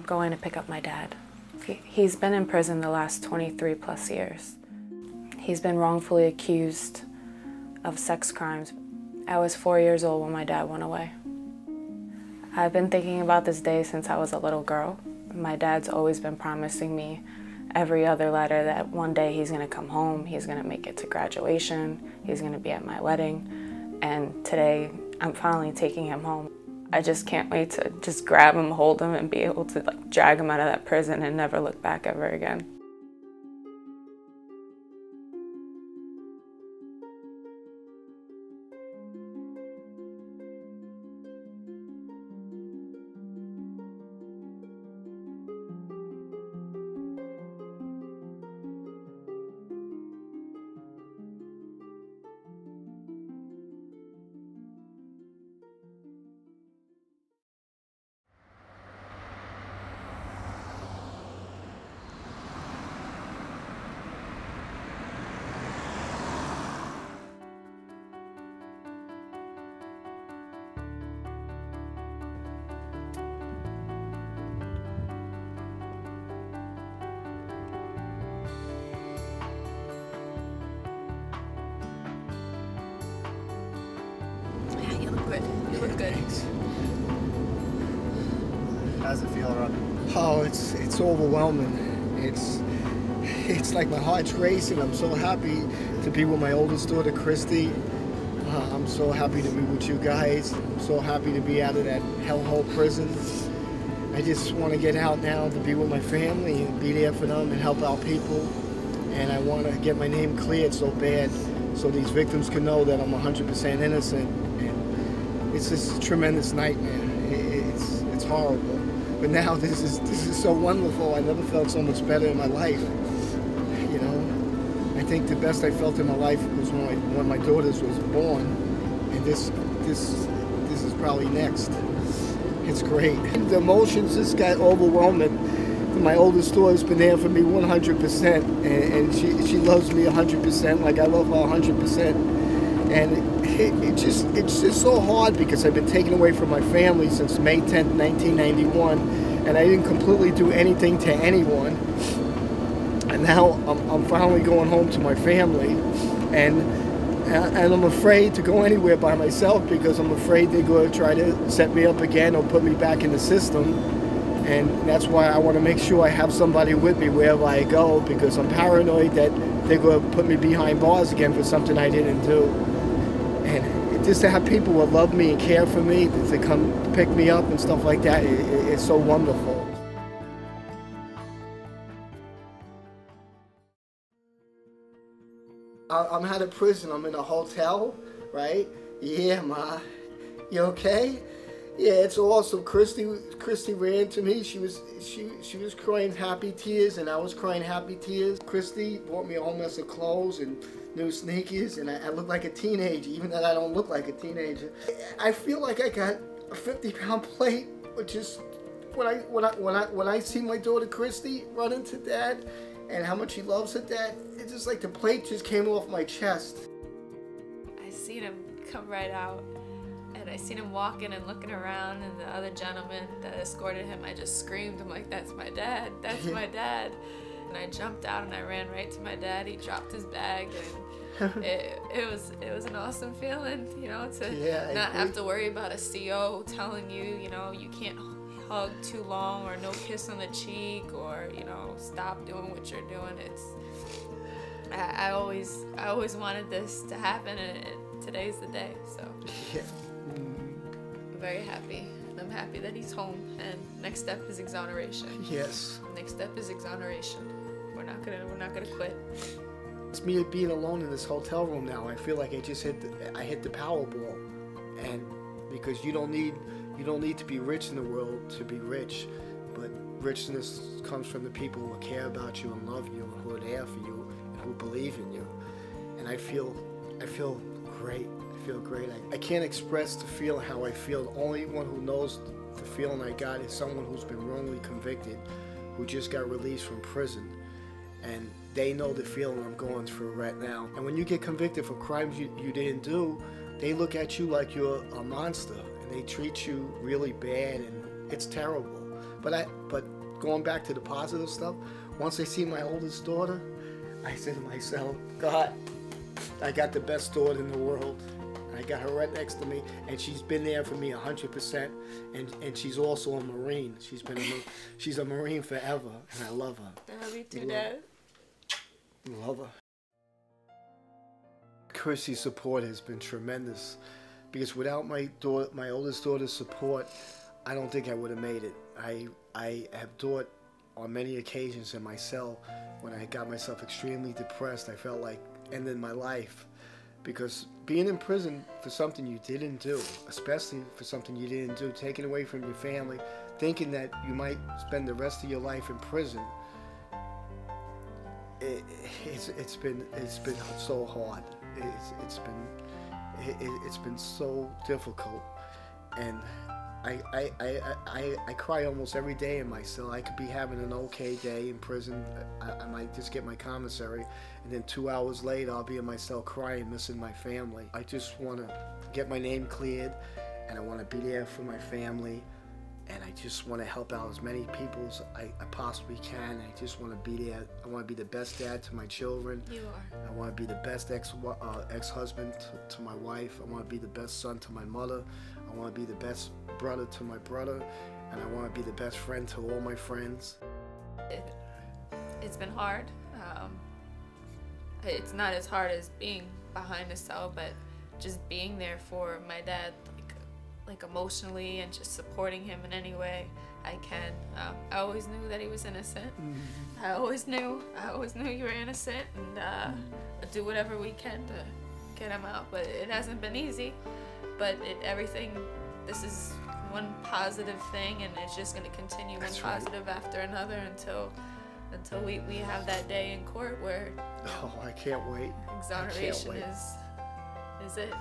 going to pick up my dad. He's been in prison the last 23 plus years. He's been wrongfully accused of sex crimes. I was 4 years old when my dad went away. I've been thinking about this day since I was a little girl. My dad's always been promising me every other letter that one day he's gonna come home, he's gonna make it to graduation, he's gonna be at my wedding, and today I'm finally taking him home. I just can't wait to just grab him, hold him, and be able to drag him out of that prison and never look back ever again. You look good. You look good. Thanks. How's it feel, Ron? Oh, it's overwhelming. It's like my heart's racing. I'm so happy to be with my oldest daughter, Kristy. I'm so happy to be with you guys. I'm so happy to be out of that hellhole prison. I just want to get out now to be with my family and be there for them and help out people. And I want to get my name cleared so bad so these victims can know that I'm 100% innocent. And it's just a tremendous nightmare. It's horrible. But now this is so wonderful. I never felt so much better in my life. You know, I think the best I felt in my life was when my daughters was born, and this is probably next. It's great. The emotions just got overwhelming. My oldest daughter's been there for me 100%, and she loves me 100%, like I love her 100%. And it's just so hard because I've been taken away from my family since May 10th, 1991, and I didn't completely do anything to anyone. And now I'm finally going home to my family, and I'm afraid to go anywhere by myself because I'm afraid they're going to try to set me up again or put me back in the system. And that's why I want to make sure I have somebody with me wherever I go, because I'm paranoid that they're going to put me behind bars again for something I didn't do. And just to have people who love me and care for me, to come pick me up and stuff like that, it's so wonderful. I'm out of prison. I'm in a hotel, right? Yeah, Ma. You okay? Yeah, it's awesome. Kristy ran to me. She was crying happy tears, and I was crying happy tears. Kristy bought me a whole mess of clothes and new sneakers, and I look like a teenager, even though I don't look like a teenager. I feel like I got a 50-pound plate, which is when I see my daughter Kristy run into Dad, and how much she loves her dad. It's just like the plate just came off my chest. I seen him come right out, and I seen him walking and looking around, and the other gentleman that escorted him, I just screamed. I'm like, that's my dad, that's my dad. And I jumped out and I ran right to my dad. He dropped his bag, and it was an awesome feeling, you know, to not have to worry about a CO telling you, you know, you can't hug too long, or no kiss on the cheek, or, you know, stop doing what you're doing. I always wanted this to happen, and today's the day. So I'm very happy. I'm happy that he's home, and next step is exoneration. Yes. Next step is exoneration. We're not gonna quit. It's me being alone in this hotel room now. I feel like I just hit the Powerball, and because you don't need to be rich in the world to be rich, but richness comes from the people who care about you and love you and who are there for you and who believe in you. And I feel great. I feel great. I can't express the feeling how I feel. The only one who knows the feeling I got is someone who's been wrongly convicted, who just got released from prison. And they know the feeling I'm going through right now. And when you get convicted for crimes you didn't do, they look at you like you're a monster, and they treat you really bad, and it's terrible. But going back to the positive stuff, once I see my oldest daughter, I said to myself, God, I got the best daughter in the world. I got her right next to me, and she's been there for me 100%. And she's also a Marine. She's a Marine forever, and I love her. I love you too, Dad. Love her. Kristy's support has been tremendous, because without my oldest daughter's support, I don't think I would have made it. I have thought on many occasions in my cell when I got myself extremely depressed. I felt like ending my life, because being in prison for something you didn't do, especially for something you didn't do, taken away from your family, thinking that you might spend the rest of your life in prison, it's been so hard. It's been so difficult, and I cry almost every day in my cell. I could be having an okay day in prison. I might just get my commissary, and then 2 hours later I'll be in my cell crying, missing my family. I just want to get my name cleared, and I want to be there for my family, and I just want to help out as many people as I possibly can. I just want to be there. I want to be the best dad to my children. You are. I want to be the best ex-husband to my wife. I want to be the best son to my mother. I want to be the best brother to my brother. And I want to be the best friend to all my friends. It's been hard. It's not as hard as being behind a cell, but just being there for my dad, like emotionally, and just supporting him in any way I can. I always knew that he was innocent. Mm-hmm. I always knew you were innocent, and I'll do whatever we can to get him out. But it hasn't been easy. But this is one positive thing, and it's just going to continue one positive after another until we have that day in court where I can't wait. Exoneration is it.